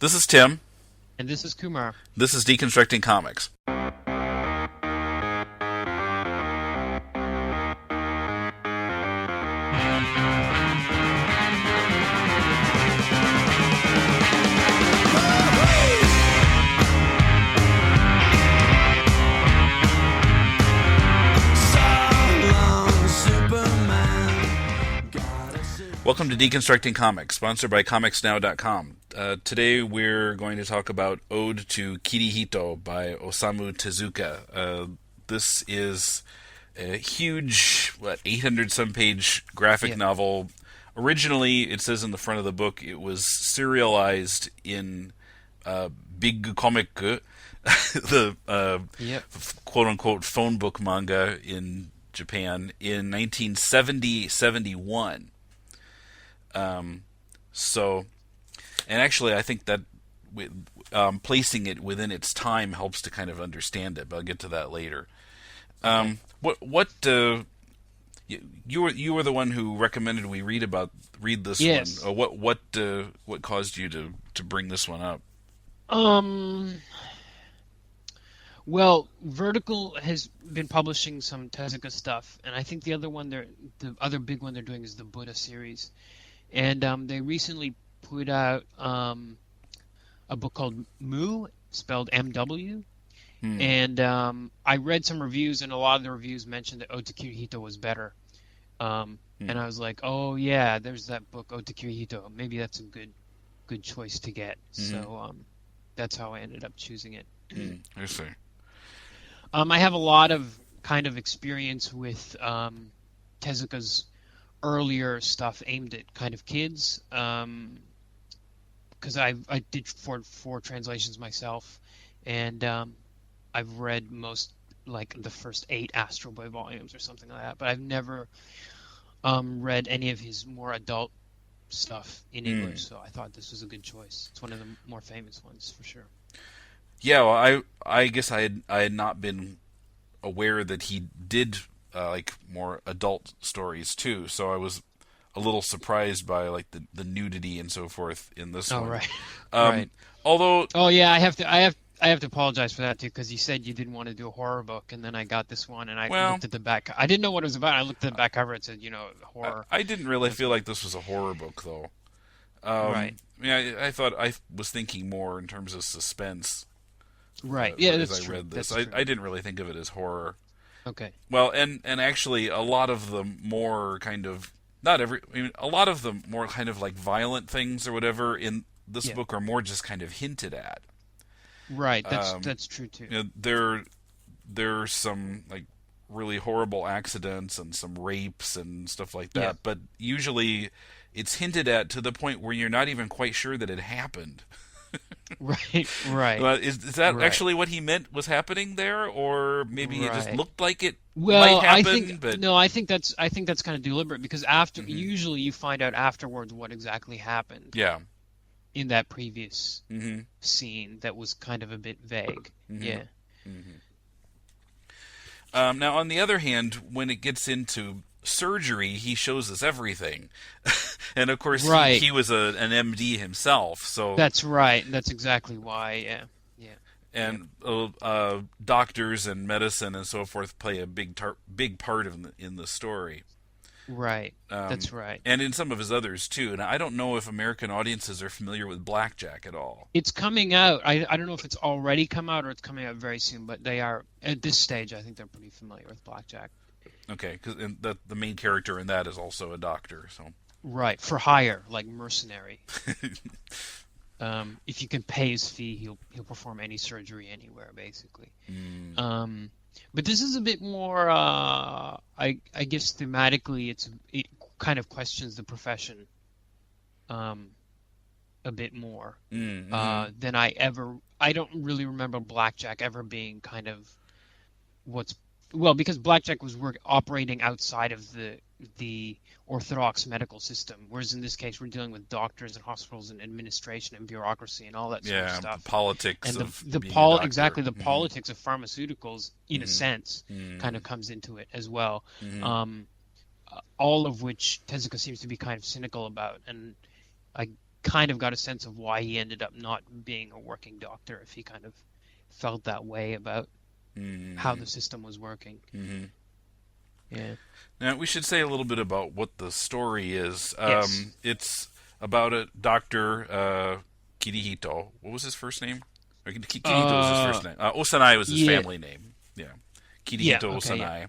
This is Tim. And this is Kumar. This is Deconstructing Comics. Welcome to Deconstructing Comics, sponsored by ComicsNow.com. Today we're going to talk about Ode to Kirihito by Osamu Tezuka. This is a huge, 800-some page graphic novel. Originally, it says in the front of the book, it was serialized in Big Comic, the quote-unquote phone book manga in Japan, in 1970-71. And actually, I think that placing it within its time helps to kind of understand it. But I'll get to that later. You were the one who recommended we read this one. What caused you to bring this one up? Well, Vertical has been publishing some Tezuka stuff, and I think the other big one they're doing is the Buddha series. And they recently put out a book called Mu, spelled M-W. And I read some reviews, and a lot of the reviews mentioned that Ode to Kirihito was better. And I was like, oh, yeah, there's that book, Ode to Kirihito. Maybe that's a good choice to get. So that's how I ended up choosing it. I see. I have a lot of kind of experience with Tezuka's earlier stuff aimed at kind of kids, because I did four translations myself, and I've read most, like the first 8 Astro Boy volumes or something like that, but I've never read any of his more adult stuff in English, so I thought this was a good choice. It's one of the more famous ones for sure. Yeah, well, I guess I had not been aware that he did like more adult stories too, so I was a little surprised by like the nudity and so forth in this one. Right. Right. Although, I have to apologize for that too, because you said you didn't want to do a horror book, and then I got this one, and I looked at the back. I didn't know what it was about. I looked at the back cover. It said, horror. I didn't really feel like this was a horror book though. Right. Yeah, I thought I was thinking more in terms of suspense. Right. As I read this, I didn't really think of it as horror. Okay. Well, and actually, a lot of the more kind of a lot of the more kind of like violent things or whatever in this book are more just kind of hinted at. Right. That's true too. There's some like really horrible accidents and some rapes and stuff like that, Yeah. but usually it's hinted at to the point where you're not even quite sure that it happened. Right. Is that actually what he meant was happening there, or maybe it just looked like it might happen? I think that's kind of deliberate, because usually you find out afterwards what exactly happened. Yeah. In that previous scene that was kind of a bit vague. Yeah. Now, on the other hand, when it gets into surgery, he shows us everything. And of course, he was an MD himself, so that's right. That's exactly why. Yeah. And doctors and medicine and so forth play a big part in the story. Right. That's right. And in some of his others too. And I don't know if American audiences are familiar with Blackjack at all. It's coming out. I don't know if it's already come out or it's coming out very soon, but they are at this stage. I think they're pretty familiar with Blackjack. Okay, because the main character in that is also a doctor, so. Right, for hire, like mercenary. If you can pay his fee, he'll perform any surgery anywhere, basically. But this is a bit more. I guess thematically, it kind of questions the profession a bit more than I ever. I don't really remember Blackjack ever being kind of because Blackjack was operating outside of the orthodox medical system, whereas in this case we're dealing with doctors and hospitals and administration and bureaucracy and all that sort of stuff. The politics and of the being a doctor. Exactly the politics of pharmaceuticals in a sense kind of comes into it as well. All of which Tezuka seems to be kind of cynical about, and kind of got a sense of why he ended up not being a working doctor, if he kind of felt that way about how the system was working. Mm-hmm. Yeah. Now, we should say a little bit about what the story is. Yes. It's about a Dr. Kirihito. What was his first name? Kirihito was his first name. Osanai was his Yeah. family name. Yeah. Yeah. Kirihito Okay. Osanai.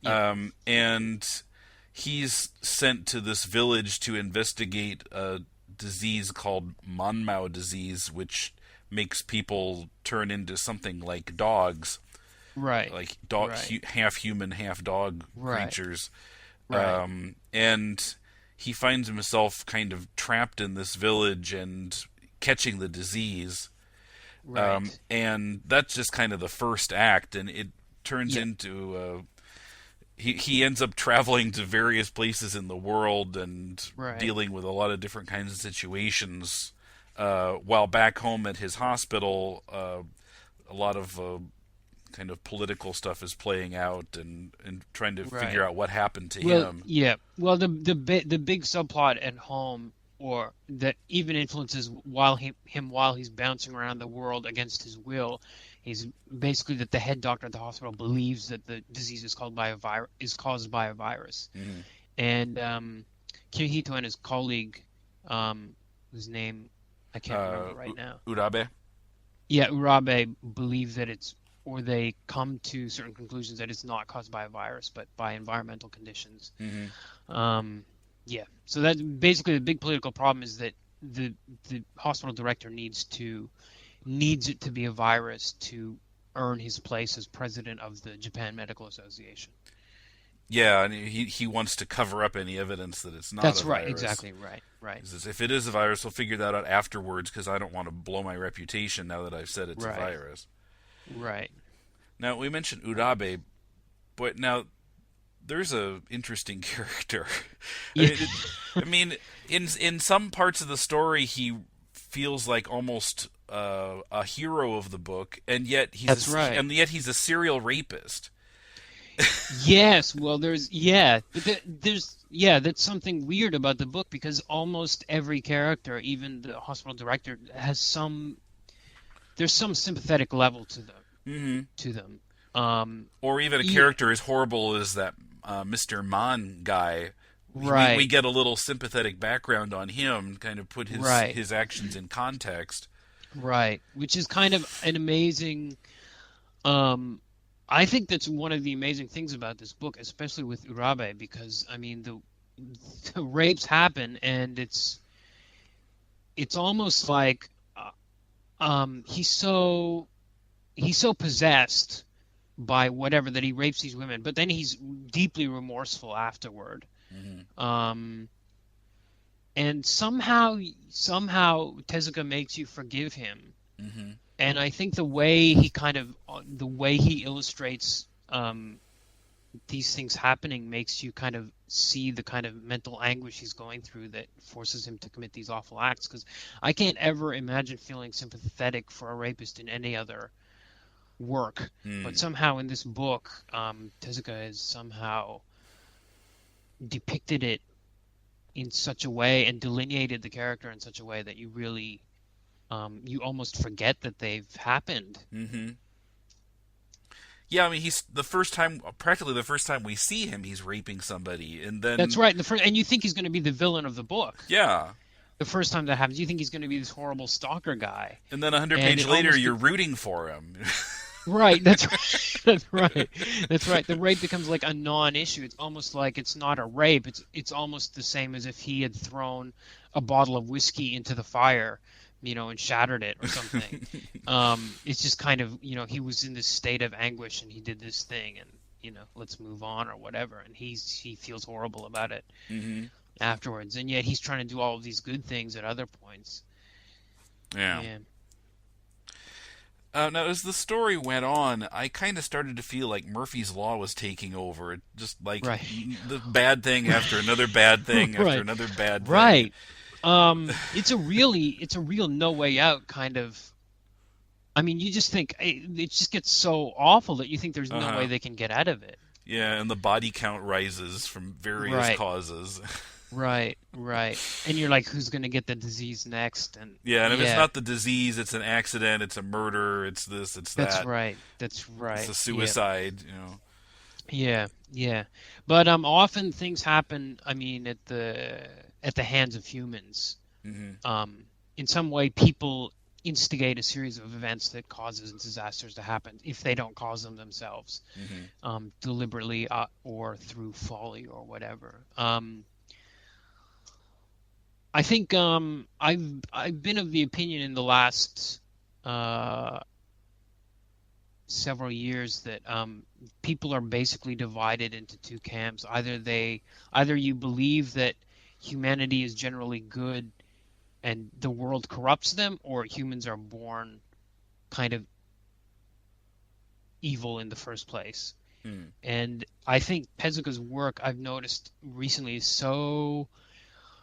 Yeah. And he's sent to this village to investigate a disease called Monmouth disease, which makes people turn into something like dogs. Right. Like Right. half human, half dog Right. creatures. Right. And he finds himself kind of trapped in this village and catching the disease. Right. And that's just kind of the first act, and it turns Yeah. into he ends up traveling to various places in the world and Right. dealing with a lot of different kinds of situations. While back home at his hospital, a lot of kind of political stuff is playing out, and trying to Right. figure out what happened to Well, him. yeah. Well, the big subplot at home, or that even influences while he's bouncing around the world against his will, is basically that the head doctor at the hospital believes that the disease is caused by a virus, Mm-hmm. and Kirihito and his colleague, whose name I can't remember right now. Urabe. Yeah, Urabe believe that or they come to certain conclusions that it's not caused by a virus, but by environmental conditions. Mm-hmm. Yeah. So that's basically the big political problem, is that the hospital director needs it to be a virus to earn his place as president of the Japan Medical Association. Yeah, and he wants to cover up any evidence that it's not That's a right. virus. Exactly. Right. He says, if it is a virus, we'll figure that out afterwards, because I don't want to blow my reputation now that I've said it's Right. a virus. Right. Now, we mentioned Urabe, but now there's a interesting character. Yeah. I mean, in some parts of the story, he feels like almost a hero of the book, and yet That's right. he's a serial rapist. Yes. Well, that's something weird about the book, because almost every character, even the hospital director, there's some sympathetic level to them. Mm-hmm. To them. Or even a character as horrible as that Mr. Man guy. Right. We get a little sympathetic background on him, kind of put Right. his actions in context. Right. Which is kind of an amazing. I think that's one of the amazing things about this book, especially with Urabe, because I mean the rapes happen, and it's almost like he's so possessed by whatever that he rapes these women, but then he's deeply remorseful afterward. Mm-hmm. And somehow Tezuka makes you forgive him. Mm-hmm. And I think the way he illustrates these things happening makes you kind of see the kind of mental anguish he's going through that forces him to commit these awful acts. Because I can't ever imagine feeling sympathetic for a rapist in any other work, but somehow in this book, Tezuka has somehow depicted it in such a way and delineated the character in such a way that you really you almost forget that they've happened. Mm-hmm. Yeah, I mean, he's practically the first time we see him, he's raping somebody, and then That's right. And you think he's going to be the villain of the book. Yeah. The first time that happens, you think he's going to be this horrible stalker guy. And then 100 pages later, you're rooting for him. Right, that's right. That's right. That's right. The rape becomes like a non-issue. It's almost like it's not a rape. It's almost the same as if he had thrown a bottle of whiskey into the fire, and shattered it or something. It's just kind of, he was in this state of anguish and he did this thing, and let's move on or whatever. And he feels horrible about it afterwards. And yet he's trying to do all of these good things at other points. Yeah. Now, as the story went on, I kind of started to feel like Murphy's Law was taking over. It just like the bad thing after another bad thing after another bad thing. Right. It's a real no way out kind of. I mean, you just think it just gets so awful that you think there's no way they can get out of it. Yeah, and the body count rises from various causes. Right, right. And you're like, who's gonna get the disease next? And Yeah, and if it's yeah, not the disease, it's an accident, it's a murder, it's this, it's that's that, right. That's it's right. a Yeah, suicide. You know. yeah, yeah. But often things happen. I mean, at the hands of humans. Hmm. Um, in some way, people instigate a series of events that causes disasters to happen if they don't cause them themselves, Hmm. deliberately or through folly or whatever. I think I've been of the opinion in the last uh, several years that people are basically divided into two camps. Either you believe that humanity is generally good and the world corrupts them, or humans are born kind of evil in the first place. Mm. And I think Tezuka's work I've noticed recently is so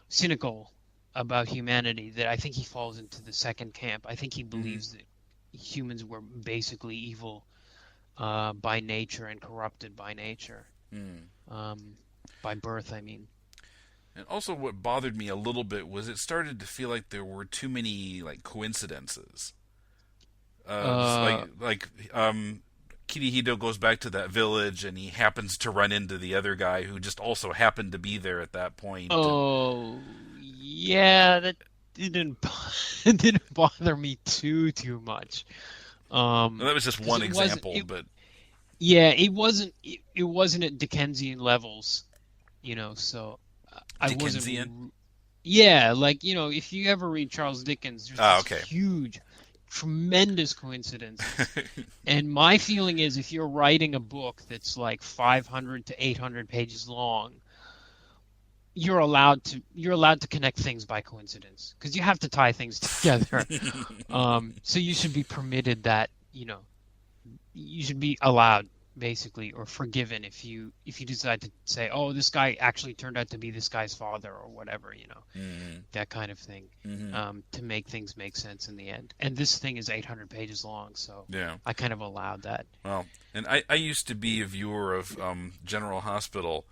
cynical about humanity that I think he falls into the second camp. I think he Hmm. believes that humans were basically evil by nature and corrupted by nature, Mm. um, by birth, I mean. And also, what bothered me a little bit was it started to feel like there were too many like coincidences. Just Uh, Kirihito goes back to that village and he happens to run into the other guy who just also happened to be there at that point, and oh, yeah, that didn't it didn't bother me too much. and that was just Because one example. But yeah, it wasn't at Dickensian levels, so I Dickensian. wasn't. Yeah, like, if you ever read Charles Dickens, there's Ah, these okay. huge, tremendous coincidences. And my feeling is if you're writing a book that's like 500 to 800 pages long, you're allowed to connect things by coincidence because you have to tie things together. So you should be permitted that, you should be allowed basically or forgiven if you decide to say, oh, this guy actually turned out to be this guy's father or whatever, Hmm. that kind of thing, Hmm. to make things make sense in the end. And this thing is 800 pages long, so Yeah. I kind of allowed that. Well, and I used to be a viewer of General Hospital,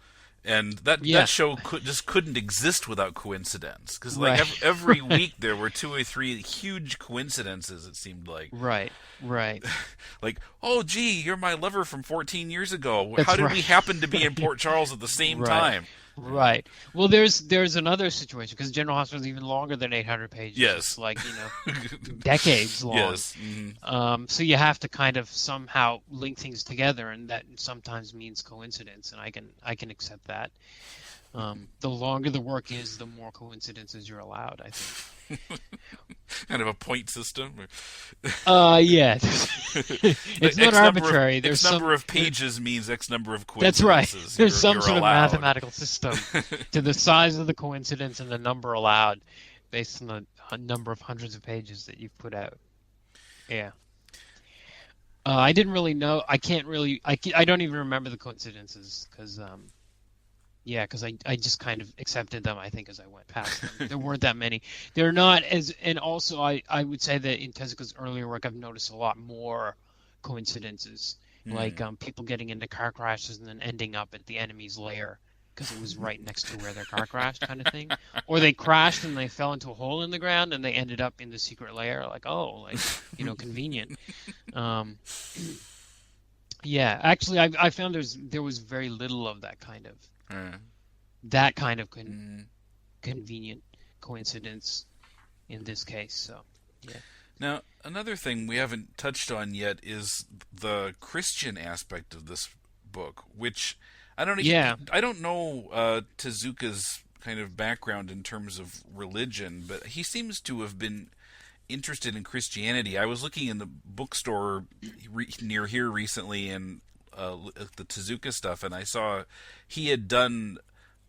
and that Yeah, show couldn't exist without coincidence. Because like right, every week there were two or three huge coincidences. It seemed like right, right. like, oh gee, you're my lover from 14 years ago. How That's did right. we happen to be in Port Charles at the same Right. time? Right. Well, there's another situation because General Hospital is even longer than 800 pages. It's Yes. like, decades long. Yes. Hmm. So you have to kind of somehow link things together, and that sometimes means coincidence, and I can accept that. The longer the work is, the more coincidences you're allowed, I think. Kind of a point system. Yeah. It's not X number of arbitrary. X number of pages means X number of That's right. coincidences. There's You're some you're sort of allowed. mathematical system to the size of the coincidence and the number allowed based on the number of hundreds of pages that you've put out. Yeah. I didn't really know. I can't really. I don't even remember the coincidences because yeah, because I just kind of accepted them, I think, as I went past them. There weren't that many. They're not as, and also I would say that in Tezuka's earlier work, I've noticed a lot more coincidences, like Hmm. people getting into car crashes and then ending up at the enemy's lair because it was right next to where their car crashed, kind of thing. Or they crashed and they fell into a hole in the ground and they ended up in the secret lair, like, oh, like, convenient. Um, yeah, actually, I found there was very little of Uh, that kind of mm. convenient coincidence in this case. So, yeah. Now, another thing we haven't touched on yet is the Christian aspect of this book, which Yeah. I don't know Tezuka's kind of background in terms of religion, but he seems to have been interested in Christianity. I was looking in the bookstore near here recently and at the Tezuka stuff, and I saw he had done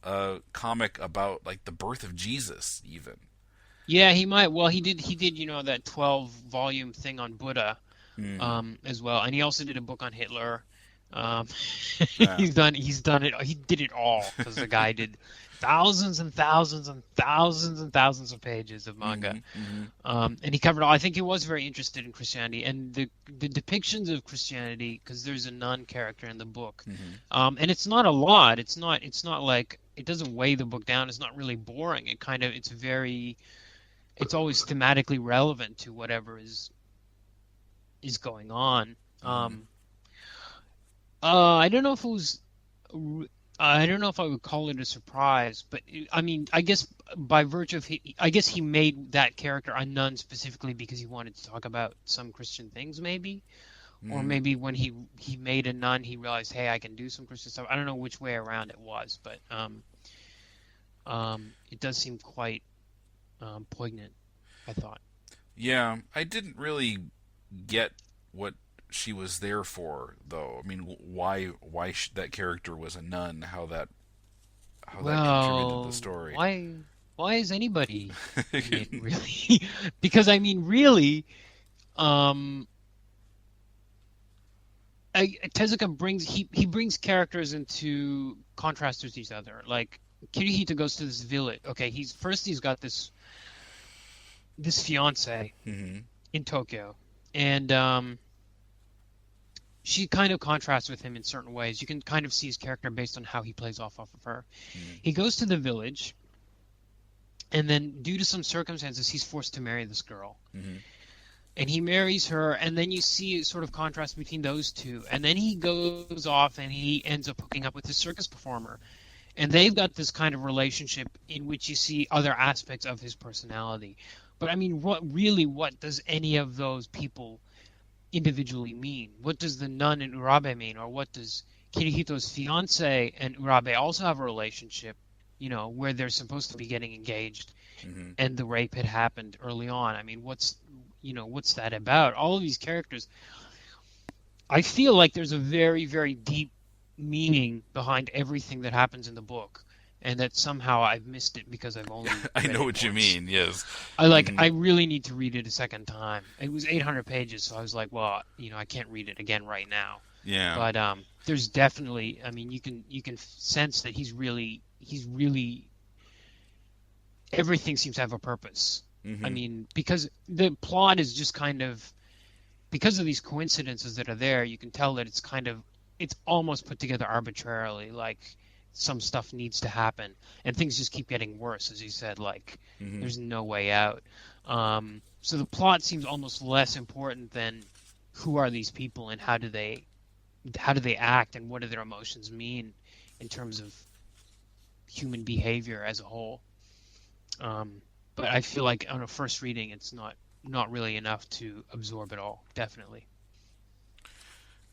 a comic about like the birth of Jesus, even. Yeah, he might. Well, he did, that 12 volume thing on Buddha, Mm. as well. And he also did a book on Hitler. Um, Yeah. he's done it. He did it all because the guy did thousands and thousands and thousands and thousands of pages of manga. Hmm. Hmm. And he covered all. I think he was very interested in Christianity and the depictions of Christianity because there's a nun character in the book, Hmm. and it's not a lot. It's not like weigh the book down. It's not really boring. It's always thematically relevant to whatever is going on. Mm-hmm. I don't know if it was. I don't know if I would call it a surprise, but I mean, I guess by virtue of I guess he made that character a nun specifically because he wanted to talk about some Christian things, maybe, or Mm-hmm. maybe when he made a nun, he realized, hey, I can do some Christian stuff. I don't know which way around it was, but it does seem quite poignant, I thought. Yeah, I didn't really get what she was there for, though. I mean, that character was a nun, how that contributed to the Well, story. why is anybody in it really? Because I mean, really, um, Tezuka he brings characters into contrast with each other. Like Kirihito goes to this village. Okay, he's got this fiance Mm-hmm. in Tokyo, and she kind of contrasts with him in certain ways. You can kind of see his character based on how he plays off of her. He goes to the village, and then due to some circumstances, he's forced to marry this girl. Mm-hmm. And he marries her, and then you see a sort of contrast between those two. And then he goes off and he ends up hooking up with this circus performer. And they've got this kind of relationship in which you see other aspects of his personality. But I mean, what does any of those people individually mean? What does the nun and Urabe mean? Or what does Kirihito's fiance and Urabe also have a relationship, where they're supposed to be getting engaged Mm-hmm. and the rape had happened early on? I mean, what's that about? All of these characters, I feel like there's a very, very deep meaning behind everything that happens in the book, and that somehow I've missed it because I've only I read know it what you once. mean. Yes. I Mm-hmm. really need to read it a second time. It was 800 pages, so I was like, well, I can't read it again right now. Yeah. But there's definitely, I mean, you can sense that he's really everything seems to have a purpose. I Mm-hmm. mean, because the plot is just kind of because of these coincidences that are there, you can tell that it's almost put together arbitrarily. Like some stuff needs to happen, and things just keep getting worse, as you said. Like Mm-hmm. there's no way out. So the plot seems almost less important than who are these people and how do they act and what do their emotions mean in terms of human behavior as a whole. Um, but I feel like on a first reading, it's not really enough to absorb it all. Definitely.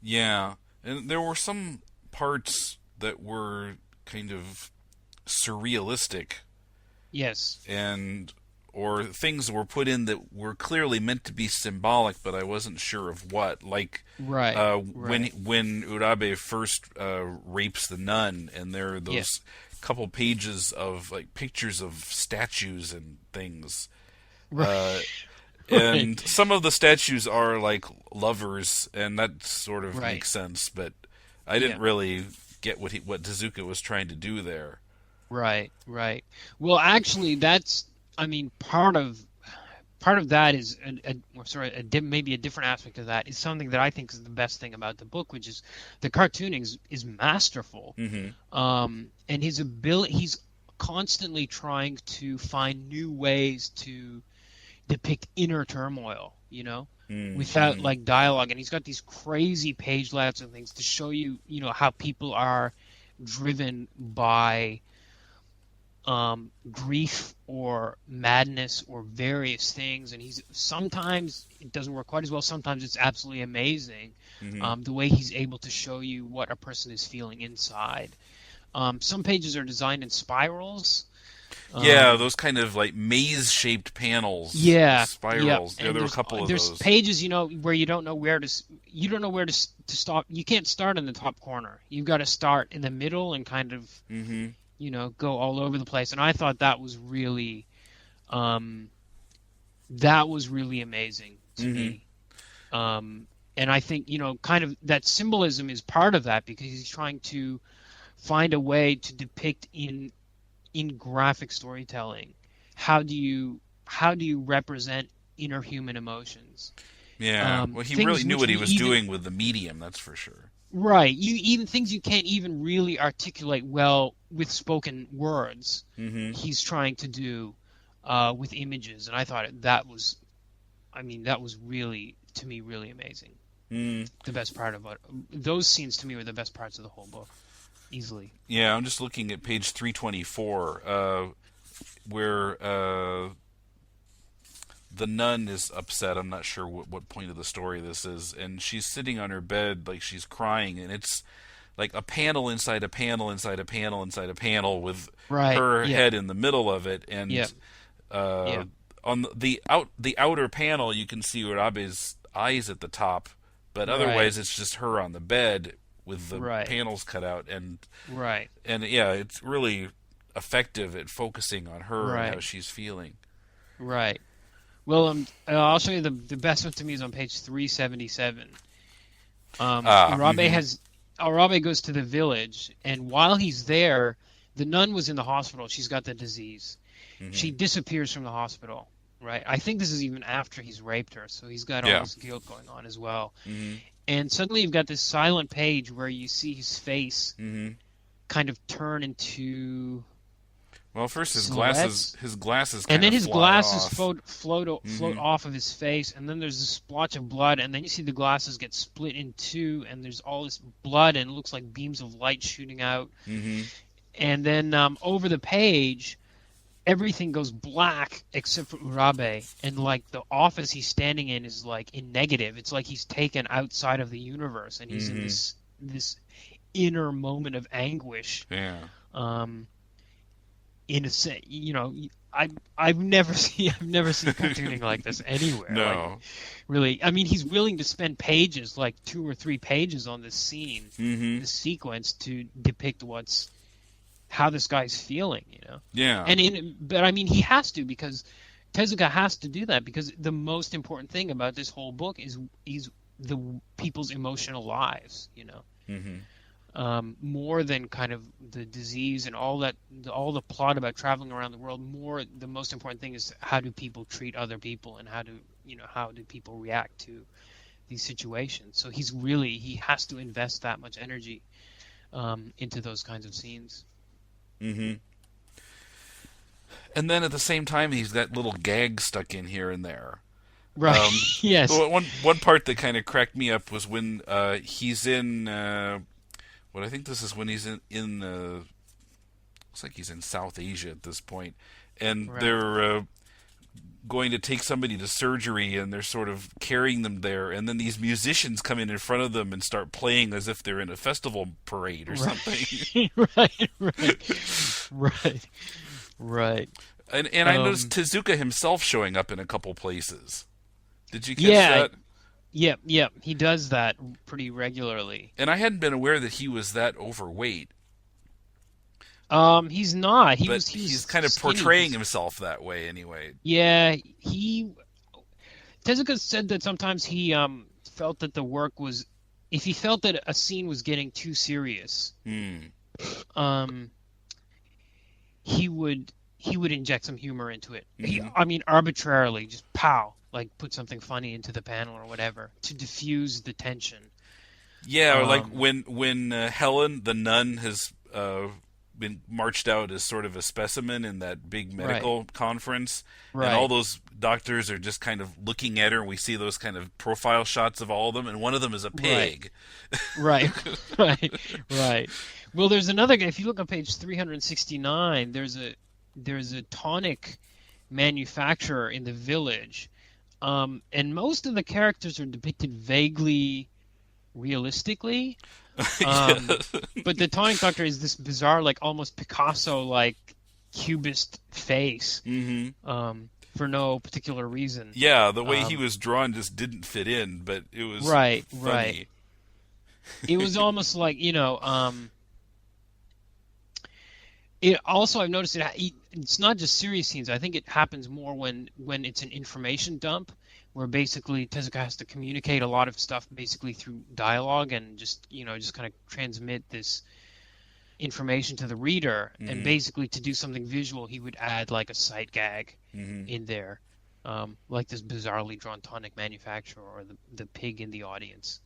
Yeah. And there were some parts that were kind of surrealistic, Yes. and or things were put in that were clearly meant to be symbolic, but I wasn't sure of what. Like Right. when Right. Urabe first rapes the nun, and there are Yeah. those couple pages of like pictures of statues and things. Right. Uh, Right. and some of the statues are like lovers, and that sort of Right. makes sense. But I Yeah. didn't really get what Tezuka was trying to do there. Right. Right. Well, actually, I mean, part of that is or sorry, maybe a different aspect of that is something that I think is the best thing about the book, which is the cartooning is masterful. Hmm. And his ability, he's constantly trying to find new ways to depict inner turmoil, without Hmm. like dialogue. And he's got these crazy page layouts and things to show you, how people are driven by grief or madness or various things. And he's sometimes it doesn't work quite as well. Sometimes it's absolutely amazing, Hmm. the way he's able to show you what a person is feeling inside. Some pages are designed in spirals. Yeah, Um, those kind of like maze-shaped panels, Yeah, yep. spirals. Yeah, And there were a couple of there's those. pages, where you don't know you don't know where to stop. You can't start in the top corner. You've got to start in the middle and kind of, Hmm. go all over the place. And I thought um, that was really amazing to Hmm. me. And I think, kind of that symbolism is part of that because he's trying to find a way to depict in graphic storytelling how do you represent inner human emotions, Yeah. Well, he Things really knew which what he we was even doing with the medium, that's for sure. right, you even things you can't even really articulate well with spoken words. Mm-hmm. He's trying to do with images, and I thought that was, I mean, that was really to me really amazing. Mm. The best part about those scenes to me were the best parts of the whole book, easily. Yeah, I'm just looking at page 324, where the nun is upset. I'm not sure what point of the story this is, and she's sitting on her bed like she's crying, and it's like a panel inside a panel inside a panel inside a panel with Right. her Yeah. head in the middle of it, Yeah. and Yeah. on the outer panel you can see Urabe's eyes at the top, but Right. otherwise it's just her on the bed with the Right. panels cut out, and Right. yeah, it's really effective at focusing on her and Right. how she's feeling. Right. Well, I'll show you the best one to me is on page 377. Mhm. Arabe goes to the village, and while he's there, the nun was in the hospital. She's got the disease. She Mhm. disappears from the hospital. Right. I think this is even after he's raped her, so he's got all Yeah. this guilt going on as well. Mhm. And suddenly you've got this silent page where you see his face Mhm. kind of turn into Well, first silhouettes. his glasses And kind then of his fly glasses off. float Mhm. off of his face, and then there's a splotch of blood, and then you see the glasses get split in two, and there's all this blood, and it looks like beams of light shooting out. Mhm. And then over the page, everything goes black except for Urabe, and like the office he's standing in is like in negative. It's like he's taken outside of the universe, and he's in Mhm. this inner moment of anguish. Yeah. Um, in a sense, I've never seen cartooning like this anywhere. Like No. really, I mean, he's willing to spend pages, like 2 or 3 pages, on this scene, Mhm. this sequence to depict how this guy's feeling, Yeah. but I mean, he has to, because Tezuka has to do that, because the most important thing about this whole book is the people's emotional lives, Mhm. more than kind of the disease and all the plot about traveling around the world. The most important thing is how do people treat other people, and how do people react to these situations. So he has to invest that much energy into those kinds of scenes. Mhm. And then at the same time, he's got little gags stuck in here and there. Right. Yes. So one part that kind of cracked me up was when he's in. What I think this is when he's in looks like he's in South Asia at this point, and Right. they're going to take somebody to surgery, and they're sort of carrying them there, and then these musicians come in front of them and start playing as if they're in a festival parade or something. Right. Right. Right. And I noticed Tezuka himself showing up in a couple places. Did you catch Yeah. that? Yep. He does that pretty regularly. And I hadn't been aware that he was that overweight. He's not. But he's kind of skinny. portraying himself that way anyway. Yeah, Tezuka said that sometimes he felt that the work was, if he felt that a scene was getting too serious, um, he would inject some humor into it. I mean, arbitrarily, just like put something funny into the panel or whatever to diffuse the tension. Yeah, or like when Helen, the nun, has been marched out as sort of a specimen in that big medical conference, Right. and all those doctors are just kind of looking at her, and we see those kind of profile shots of all of them, and one of them is a pig. Right. Right. Well, there's another guy. If you look on page 369, there's a tonic manufacturer in the village, and most of the characters are depicted vaguely realistically. But the tonic doctor is this bizarre, like almost Picasso-like cubist face, for no particular reason. Yeah, the way he was drawn just didn't fit in, but it was Right. funny. It was almost like, it also, I've noticed it's not just serious scenes. I think it happens more when it's an information dump, where basically Tezuka has to communicate a lot of stuff basically through dialogue, and just kind of transmit this information to the reader. And basically, to do something visual, he would add like a sight gag in there. like this bizarrely drawn tonic manufacturer or the pig in the audience,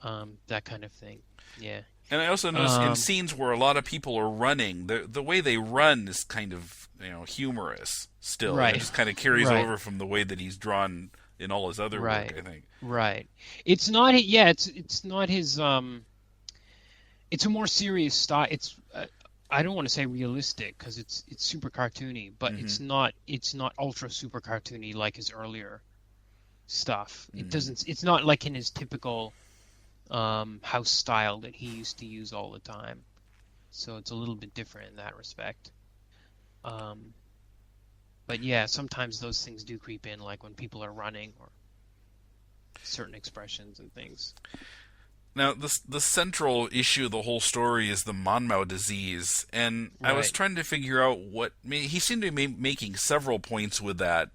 that kind of thing. Yeah. And I also notice in Um, scenes where a lot of people are running, the way they run is kind of humorous still, and it right, just kind of carries right, over from the way that he's drawn in all his other work, right, I think. right. It's not. Yeah, it's not his. It's a more serious style. It's I don't want to say realistic because it's super cartoony, but Hmm. it's not ultra super cartoony like his earlier stuff. It Hmm. doesn't. It's not like in his typical house style that he used to use all the time. So it's a little bit different in that respect. Um, but yeah, sometimes those things do creep in, like when people are running or certain expressions and things. Now, the central issue of the whole story is the Monmouth disease, and I was Right. trying to figure out he seemed to be making several points with that.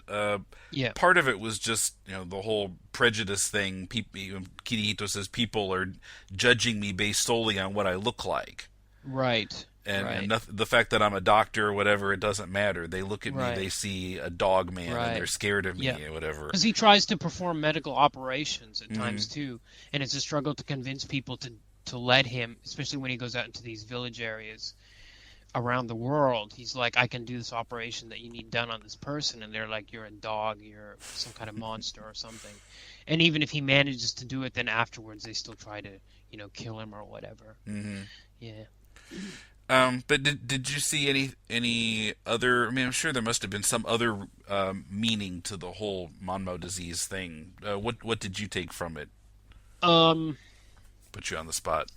Yeah. Part of it was just the whole prejudice thing. Kirihito says people are judging me based solely on what I look like. Right. And Right. the fact that I'm a doctor or whatever, it doesn't matter. They look at me, Right. they see a dog man, and they're Right. scared of Yeah. me or whatever. Because he tries to perform medical operations at Hmm. times too, and it's a struggle to convince people to let him, especially when he goes out into these village areas around the world. He's like, I can do this operation that you need done on this person, and they're like, you're a dog, you're some kind of monster or something. And even if he manages to do it, then afterwards they still try to, kill him or whatever. Hmm. Yeah. But did you see any other? I mean, I'm sure there must have been some other meaning to the whole Monmouth disease thing. What did you take from it? Um. Put you on the spot.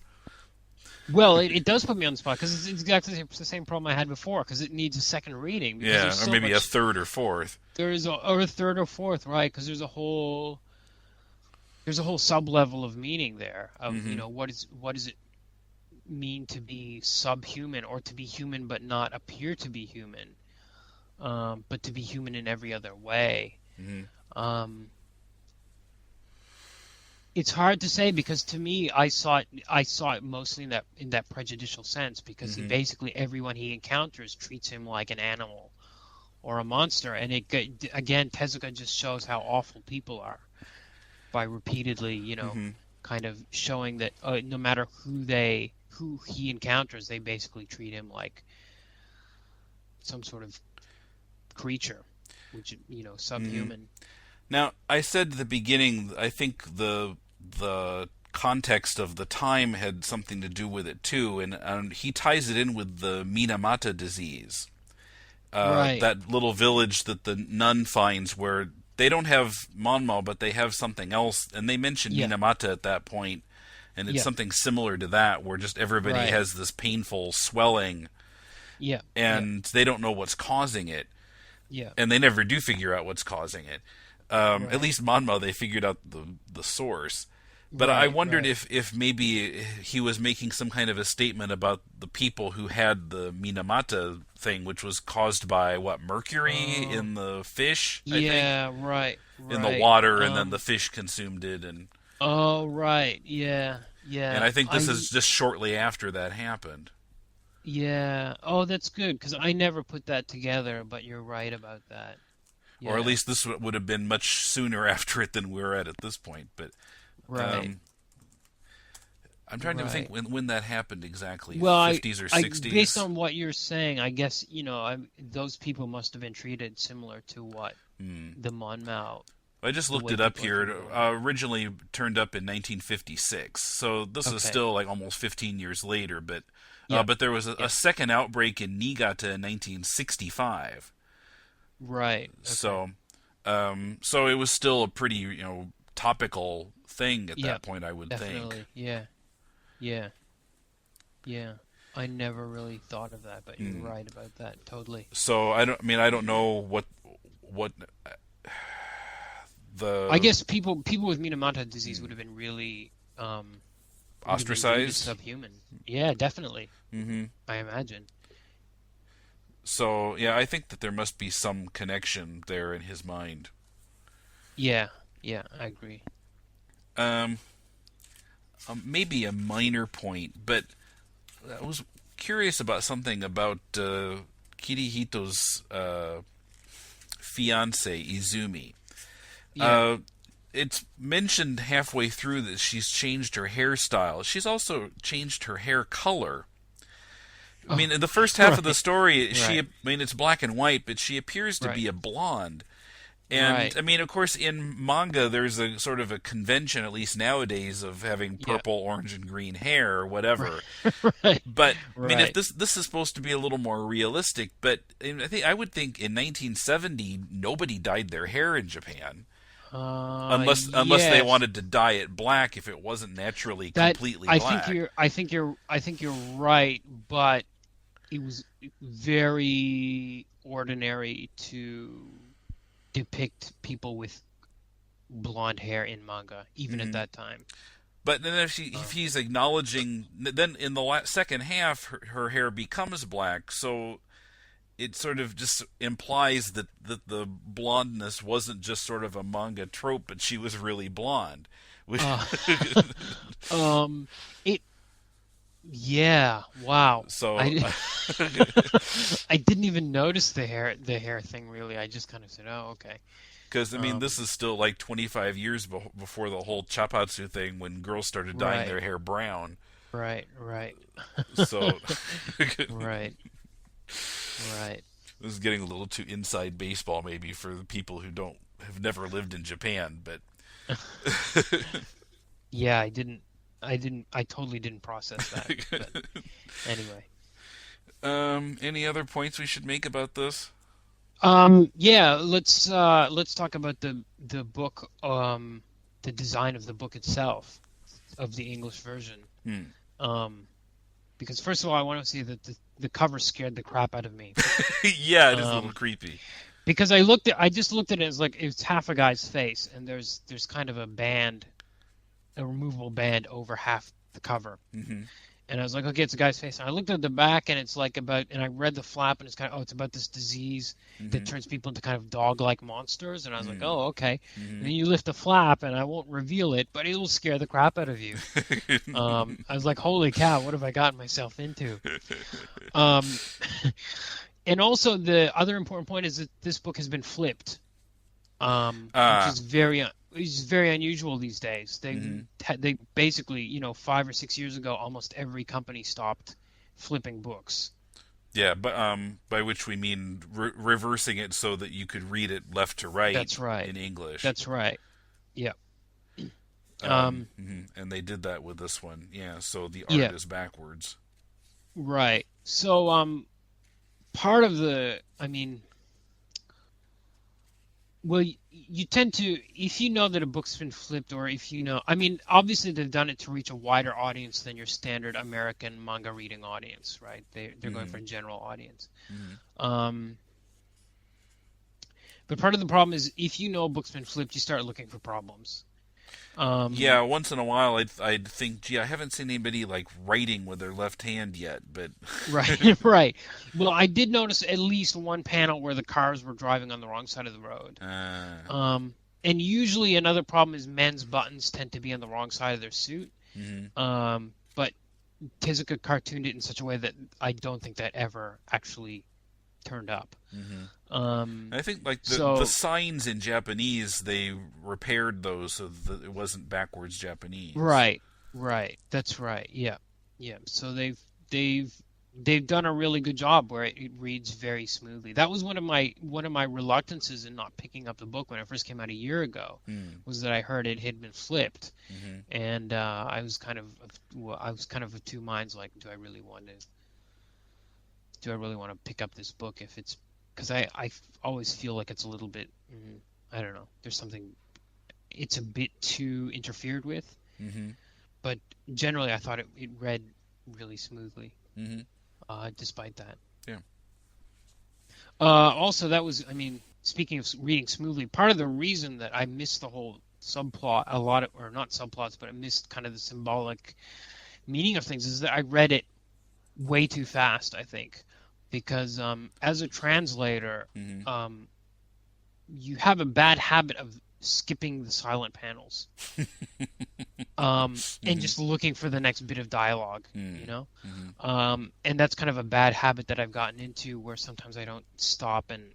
Well, it does put me on the spot because it's exactly the same problem I had before. Because it needs a second reading because Yeah, there's or so maybe a much. third or fourth. Or a third or fourth, right? Because there's a whole sub level of meaning there of Hmm. what does it mean to be subhuman or to be human but not appear to be human, but to be human in every other way. Hmm. Um, it's hard to say because to me I saw it mostly in that prejudicial sense because he Hmm. basically everyone he encounters treats him like an animal or a monster, and again Tezuka just shows how awful people are by repeatedly, Hmm. kind of showing that no matter who he encounters, they basically treat him like some sort of creature, which Hmm. subhuman. Now, I said at the beginning, I think the context of the time had something to do with it too, and he ties it in with the Minamata disease. Right. That little village that the nun finds where they don't have Monmo, but they have something else, and they mention Yeah. Minamata at that point, and it's Yeah. something similar to that, where just everybody Right. has this painful swelling, Yeah. Yeah. and they don't know what's causing it, Yeah. and they never do figure out what's causing it. At Right. least Monmo, they figured out the source. But I Right. wondered Right. if maybe he was making some kind of a statement about the people who had the Minamata thing, which was caused by what, mercury Oh. in the fish, I think, Yeah. Right. in the Right. water, and then the fish consumed it, Oh. Right. Yeah. and Yeah. I think this is just shortly after that happened, Yeah. Oh, that's good because I never put that together, but you're right about that. or at Yeah. least this would have been much sooner after it than we're at this point. But Right. um, I'm trying to think Right. when that happened exactly, Well, 50s or based 60s. on what you're saying, I guess, those people must have been treated similar to what Hmm. the Monmouth, I just the looked way it up people are here. It treated over. originally turned up in 1956, so this is Okay. still like almost 15 years later. But Yeah. but there was a Yeah. second outbreak in Niigata in 1965. Right. Okay. So it was still a pretty topical thing at Yeah. that point, I would think. Definitely. Yeah. Yeah. Yeah. I never really thought of that, but you're Hmm. right about that. Totally. So I don't know what I the guess people with Minamata disease would have been really would have been viewed as ostracized. subhuman. Yeah, definitely. Hmm. I imagine. So yeah, I think that there must be some connection there in his mind. Yeah. Yeah, I agree. Um, maybe a minor point, but I was curious about something about Kirihito's fiance Izumi. Yeah. It's mentioned halfway through that she's changed her hairstyle. She's also changed her hair color. I mean, in the first half of the story, Right. it's black and white, but she appears to Right. be a blonde. And Right. I mean, of course, in manga, there's a sort of a convention, at least nowadays, of having Yeah. purple, orange, and green hair or whatever. Right. But I mean, if Right. this is supposed to be a little more realistic, but I would think in 1970 nobody dyed their hair in Japan unless they Yes. wanted to dye it black if it wasn't naturally That completely I think black. I think you're right, but it was very ordinary to depict people with blonde hair in manga, even at Hmm. that time. But then if he's acknowledging, then in the second half, her hair becomes black, so it sort of just implies that the blondness wasn't just sort of a manga trope, but she was really blonde. Uh, it Yeah, wow. So, I I didn't even notice the hair thing really. I just kind of said, "Oh, okay." because I mean, Um, this is still like 25 years before the whole chapatsu thing, when girls started dyeing right, their hair brown. right, So, right, right. this is getting a little too inside baseball, maybe, for the people who don't have never lived in Japan. But Yeah, I totally didn't process that. But anyway. any other points we should make about this? Yeah, let's talk about the book, the design of the book itself, of the English version. Hmm. Um, because first of all, I want to say that the cover scared the crap out of me. Yeah, it is a little Um, creepy. because I just looked at it as like it's half a guy's face, and there's kind of a removable band over half the cover. Hmm. And I was like, okay, it's a guy's face. And I looked at the back, and it's like and I read the flap, and it's kind of, oh, it's about this disease that Hmm. turns people into kind of dog-like monsters. And I was like, Hmm. oh, okay. And Hmm. then you lift the flap, and I won't reveal it, but it will scare the crap out of you. I was like, holy cow, what have I gotten myself into? Um, and also the other important point is that this book has been flipped, which Ah. is very unusual these days. Hmm. They basically, 5 or 6 years ago, almost every company stopped flipping books. Yeah, but by which we mean reversing it so that you could read it left to right That's right. in English. That's right. Yeah. Um, And they did that with this one. Yeah, so the art yeah. is backwards. Right. So, part of I mean, well, you tend to, if you know that a book's been flipped, or if I mean, obviously they've done it to reach a wider audience than your standard American manga reading audience, right? They're going for Hmm. a general audience. Hmm. Um, but part of the problem is if you know a book's been flipped, you start looking for problems. Yeah, Um, once in a while I'd think, gee, I haven't seen anybody like writing with their left hand yet, but right, right. Well, I did notice at least one panel where the cars were driving on the wrong side of the road. uh, And usually another problem is men's buttons tend to be on the wrong side of their suit. hmm. But Tezuka cartooned it in such a way that I don't think that ever actually turned up. Hmm. Um, I think like the so signs in Japanese, they repaired those so that it wasn't backwards Japanese. right, right, that's right. Yeah, yeah. So they've they've done a really good job where it reads very smoothly. That was one of my reluctances in not picking up the book when it first came out a year ago, Hmm. was that I heard it had been flipped, Hmm. and I was kind of of two minds, like, do I really want to pick up this book if it's because I always feel like it's a little bit, I don't know, there's something, it's a bit too interfered with, Hmm. but generally I thought it read really smoothly, Hmm. despite that. Yeah. Also, that was, I mean, speaking of reading smoothly, part of the reason that I missed the whole subplot, or not subplots, but I missed kind of the symbolic meaning of things, is that I read it way too fast, I think, because as a translator, Hmm. you have a bad habit of skipping the silent panels, and just looking for the next bit of dialogue, Hmm. you know? Hmm. And that's kind of a bad habit that I've gotten into, where sometimes I don't stop and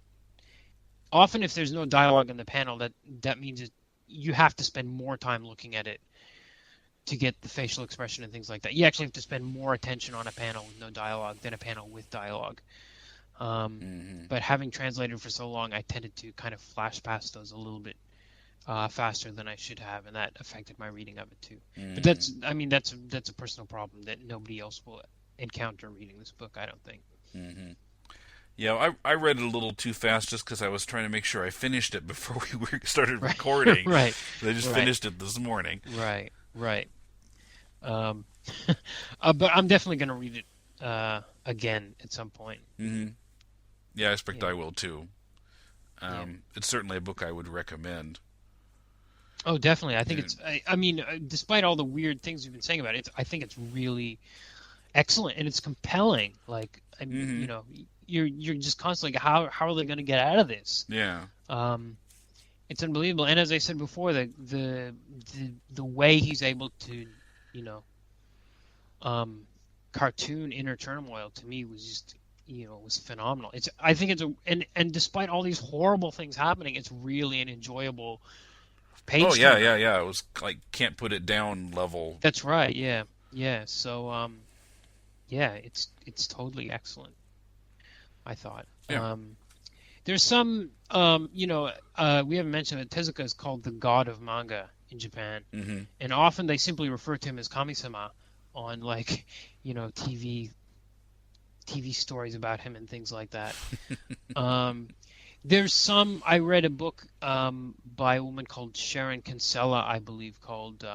often if there's no dialogue in the panel, that means you have to spend more time looking at it to get the facial expression and things like that. You actually have to spend more attention on a panel with no dialogue than a panel with dialogue. But having translated for so long, I tended to kind of flash past those a little bit faster than I should have, and that affected my reading of it too. But that's a personal problem that nobody else will encounter reading this book, I don't think. Yeah, I read it a little too fast just because I was trying to make sure I finished it before we started recording. Right. I just finished it this morning. Right. But I'm definitely going to read it again at some point. Yeah, I expect I will too. It's certainly a book I would recommend. Oh, definitely. I think it's. I mean, despite all the weird things we've been saying about it, I think it's really excellent and it's compelling. Like, I mean, you know, you're just constantly like, how are they going to get out of this? Yeah. It's unbelievable. And as I said before, the way he's able to, you know, cartoon inner turmoil to me was just, you know, was phenomenal. I think it's and despite all these horrible things happening, it's really an enjoyable page. Oh yeah. It was like can't put it down level. That's right. Yeah. So yeah, it's totally excellent, I thought. Yeah. There's some, you know, we haven't mentioned that Tezuka is called the god of manga in Japan, and often they simply refer to him as Kami-sama on, like, you know, TV stories about him and things like that. There's some. I read a book by a woman called Sharon Kinsella, I believe, called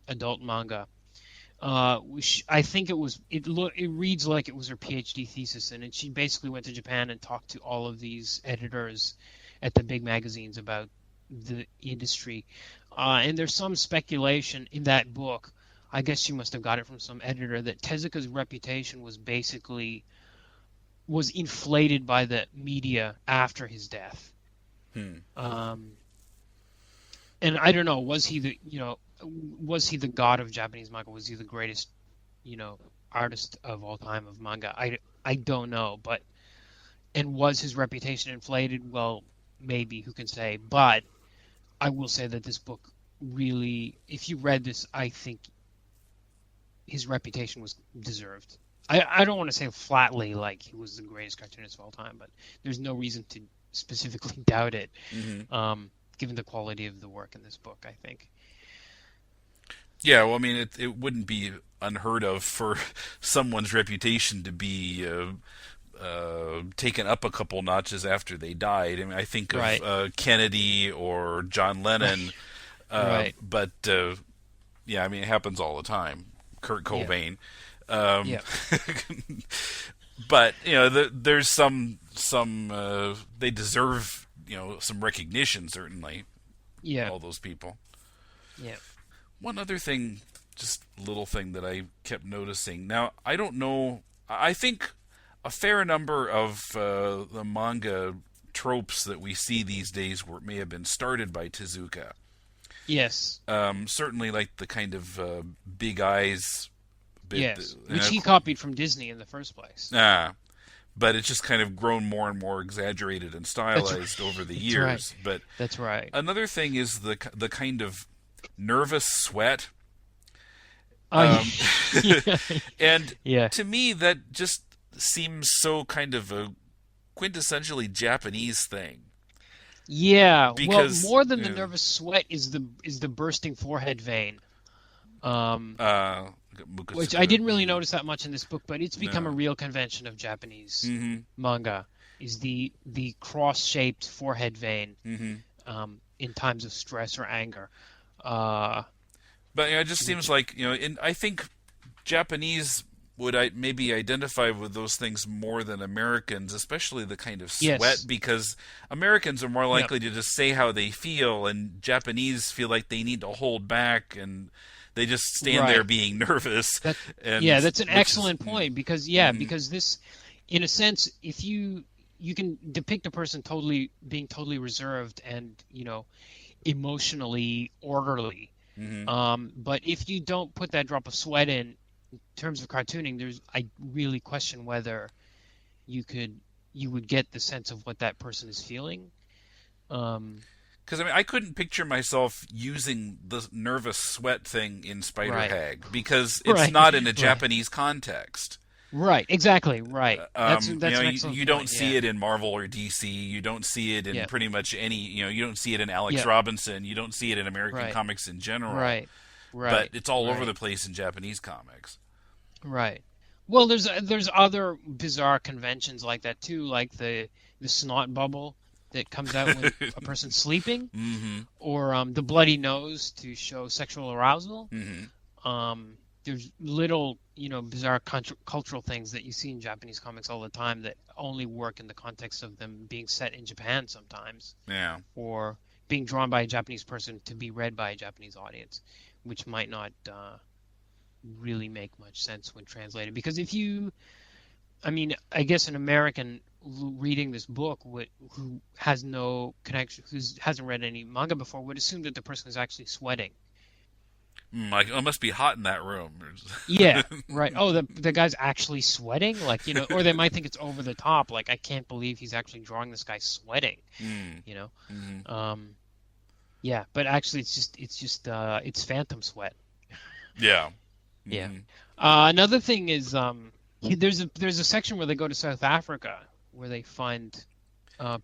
Adult Manga. Which I think it reads like it was her PhD thesis, and she basically went to Japan and talked to all of these editors at the big magazines about the industry. And there's some speculation in that book, I guess she must have got it from some editor, that Tezuka's reputation was inflated by the media after his death. And I don't know, was he the god of Japanese manga? Was he the greatest, you know, artist of all time of manga? I don't know, and was his reputation inflated? Well, maybe, who can say? But I will say that this book really, if you read this, I think his reputation was deserved. I don't want to say flatly like he was the greatest cartoonist of all time, but there's no reason to specifically doubt it, given the quality of the work in this book, I think. Yeah, well, I mean, it wouldn't be unheard of for someone's reputation to be taken up a couple notches after they died. I mean, I think of Kennedy or John Lennon, but yeah, I mean, it happens all the time. Kurt Cobain. But you know, there's some they deserve, you know, some recognition, certainly. Yeah, all those people. Yeah. One other thing, just little thing that I kept noticing. Now, I don't know. I think a fair number of the manga tropes that we see these days may have been started by Tezuka. Yes. Certainly, like the kind of big eyes. Yes, which he copied from Disney in the first place. But it's just kind of grown more and more exaggerated and stylized over the years. But that's right. Another thing is the kind of nervous sweat. And to me, that just seems so kind of a quintessentially Japanese thing. Yeah, because, well, more than the nervous sweat is the bursting forehead vein. Which I didn't really notice that much in this book, but it's become a real convention of Japanese manga, is the cross-shaped forehead vein in times of stress or anger. But you know, it just seems like, you know, I think Japanese would maybe identify with those things more than Americans, especially the kind of sweat, because Americans are more likely to just say how they feel, and Japanese feel like they need to hold back, and they just stand there being nervous. That's an excellent point, because because this, in a sense, if you can depict a person being totally reserved and, you know, emotionally orderly, but if you don't put that drop of sweat in terms of cartooning, I really question whether you would get the sense of what that person is feeling. Um, Because I mean, I couldn't picture myself using the nervous sweat thing in Spider right, Hag because it's right, not in a right, Japanese context. right. Exactly, right. That's You that's know, an excellent you don't point. see Yeah, it in Marvel or DC. You don't see it in yeah, pretty much any. You don't see it in Alex yeah. Robinson. You don't see it in American Right, comics in general. right, But right, it's all over right, the place in Japanese comics. right. Well, there's other bizarre conventions like that too, like the snot bubble that comes out when a person's sleeping, Mm-hmm. or the bloody nose to show sexual arousal. Mm-hmm. There's little, bizarre cultural things that you see in Japanese comics all the time that only work in the context of them being set in Japan sometimes, Yeah. or being drawn by a Japanese person to be read by a Japanese audience, which might not really make much sense when translated. Because I mean, I guess an American reading this book who has no connection, who hasn't read any manga before, would assume that the person is actually sweating. Like it must be hot in that room. Yeah, right. Oh, the guy's actually sweating, like, or they might think it's over the top, like I can't believe he's actually drawing this guy sweating, Mm. you know. Mm-hmm. Yeah, but actually it's phantom sweat. Yeah. Yeah. Mm-hmm. Another thing is there's a section where they go to South Africa where they find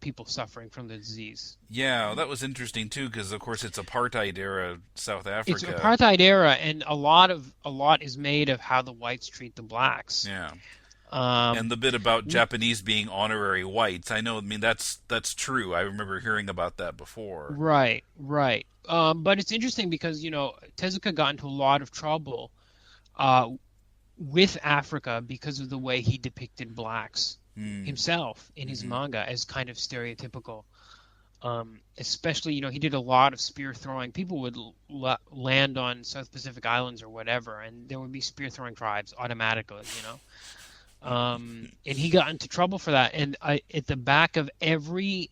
people suffering from the disease. Yeah, that was interesting too, because of course it's apartheid era South It's Africa. apartheid era, and a lot is made of how the whites treat the blacks. Yeah, and Um, the bit about Japanese being honorary whites, I know. I mean, that's true. I remember hearing about that before. right, right. But it's interesting because Tezuka got into a lot of trouble uh, with Africa because of the way he depicted blacks Mm. himself in his Mm-hmm. manga as kind of stereotypical. Especially, he did a lot of spear throwing. People would land on South Pacific Islands or whatever, and there would be spear throwing tribes automatically. And he got into trouble for that. And at the back of every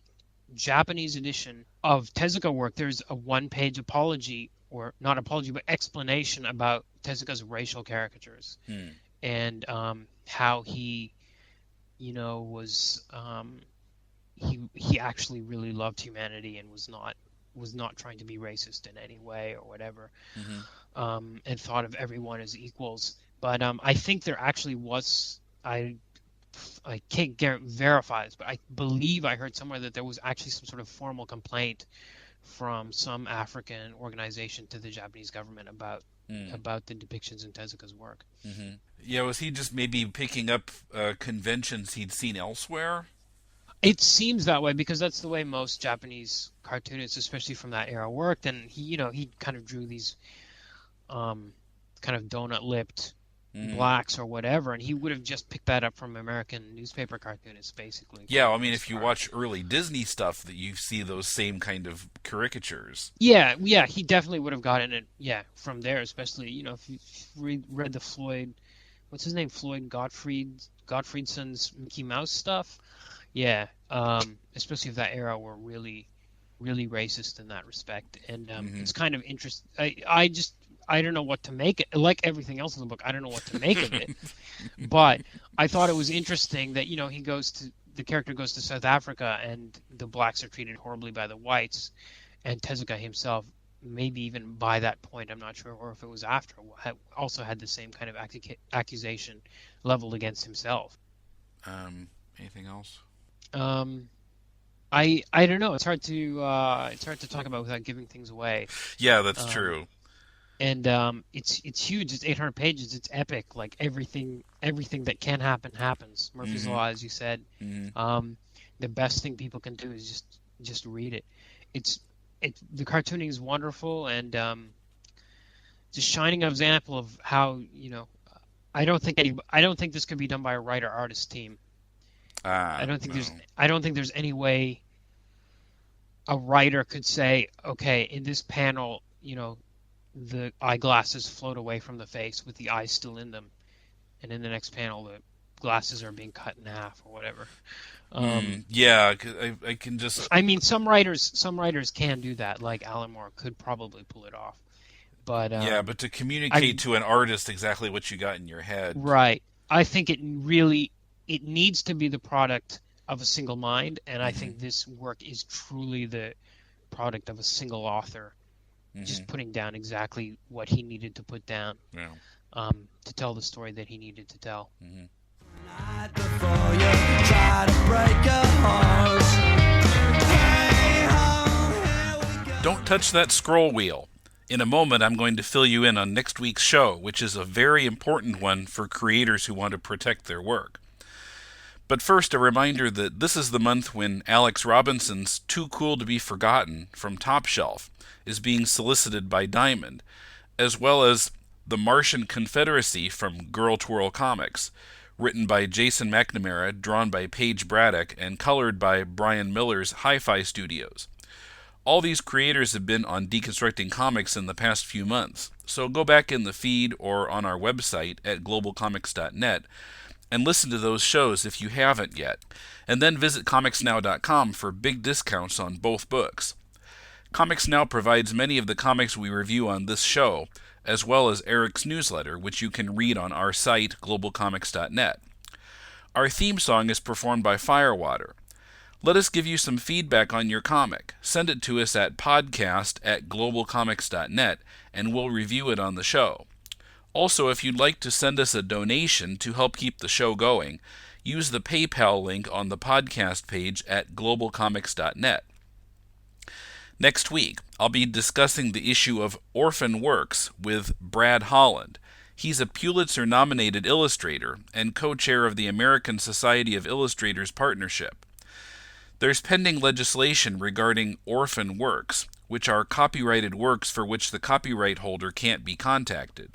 Japanese edition of Tezuka work, there's a one-page apology, or not apology, but explanation about Tezuka's racial caricatures Mm. and how he, was he actually really loved humanity and was not trying to be racist in any way or whatever, Mm-hmm. and thought of everyone as equals. But I think there actually was I can't verify this, but I believe I heard somewhere that there was actually some sort of formal complaint from some African organization to the Japanese government about Mm. about the depictions in Tezuka's work. Mm-hmm. Yeah, was he just maybe picking up conventions he'd seen elsewhere? It seems that way because that's the way most Japanese cartoonists, especially from that era, worked. And he kind of drew these kind of donut-lipped Mm. blacks or whatever, and he would have just picked that up from American newspaper cartoonists, basically. For Yeah, the I mean, most if you part. watch early Disney stuff, that you see those same kind of caricatures. Yeah, yeah, he definitely would have gotten it. Yeah, from there, especially if you read the Floyd, what's his name, Floyd Gottfriedson's Mickey Mouse stuff. Yeah, especially if that era were really, really racist in that respect, and Mm-hmm. it's kind of interesting. I don't know what to make it. Like everything else in the book, I don't know what to make of it. But I thought it was interesting that the character goes to South Africa and the blacks are treated horribly by the whites, and Tezuka himself, maybe even by that point, I'm not sure, or if it was after, also had the same kind of accusation leveled against himself. Anything else? Um, I don't know. It's hard to talk about without giving things away. Yeah, that's Um, true. and it's huge. It's 800 pages. It's epic. Like everything that can happen happens. Murphy's Mm-hmm. Law, as you said. Mm-hmm. The best thing people can do is just read it. It's the cartooning is wonderful, and it's a shining example of how I don't think this could be done by a writer artist team. Ah, no. I don't think there's any way a writer could say, okay, in this panel, the eyeglasses float away from the face with the eyes still in them, and in the next panel, the glasses are being cut in half or whatever. Yeah, 'cause I can just. I mean, some writers can do that, like Alan Moore could probably pull it off, but Yeah, but to I communicate to an artist exactly what you got in your head. right, I think it needs to be the product of a single mind, and I think this work is truly the product of a single author, just putting down exactly what he needed to put down to tell the story that he needed to tell. Don't touch that scroll wheel. In a moment, I'm going to fill you in on next week's show, which is a very important one for creators who want to protect their work. But first, a reminder that this is the month when Alex Robinson's Too Cool to Be Forgotten from Top Shelf is being solicited by Diamond, as well as The Martian Confederacy from Girl Twirl Comics, written by Jason McNamara, drawn by Paige Braddock, and colored by Brian Miller's Hi-Fi Studios. All these creators have been on Deconstructing Comics in the past few months, so go back in the feed or on our website at globalcomics.net and listen to those shows if you haven't yet, and then visit comicsnow.com for big discounts on both books. Comics Now provides many of the comics we review on this show, as well as Eric's newsletter, which you can read on our site, globalcomics.net. Our theme song is performed by Firewater. Let us give you some feedback on your comic. Send it to us at podcast@globalcomics.net, and we'll review it on the show. Also, if you'd like to send us a donation to help keep the show going, use the PayPal link on the podcast page at globalcomics.net. Next week, I'll be discussing the issue of Orphan Works with Brad Holland. He's a Pulitzer-nominated illustrator and co-chair of the American Society of Illustrators Partnership. There's pending legislation regarding orphan works, which are copyrighted works for which the copyright holder can't be contacted.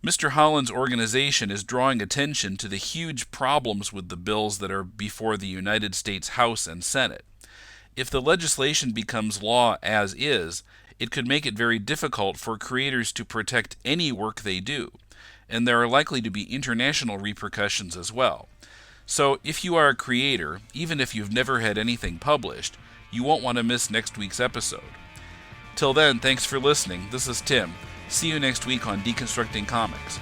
Mr. Holland's organization is drawing attention to the huge problems with the bills that are before the United States House and Senate. If the legislation becomes law as is, it could make it very difficult for creators to protect any work they do, and there are likely to be international repercussions as well. So, if you are a creator, even if you've never had anything published, you won't want to miss next week's episode. Till then, thanks for listening. This is Tim. See you next week on Deconstructing Comics.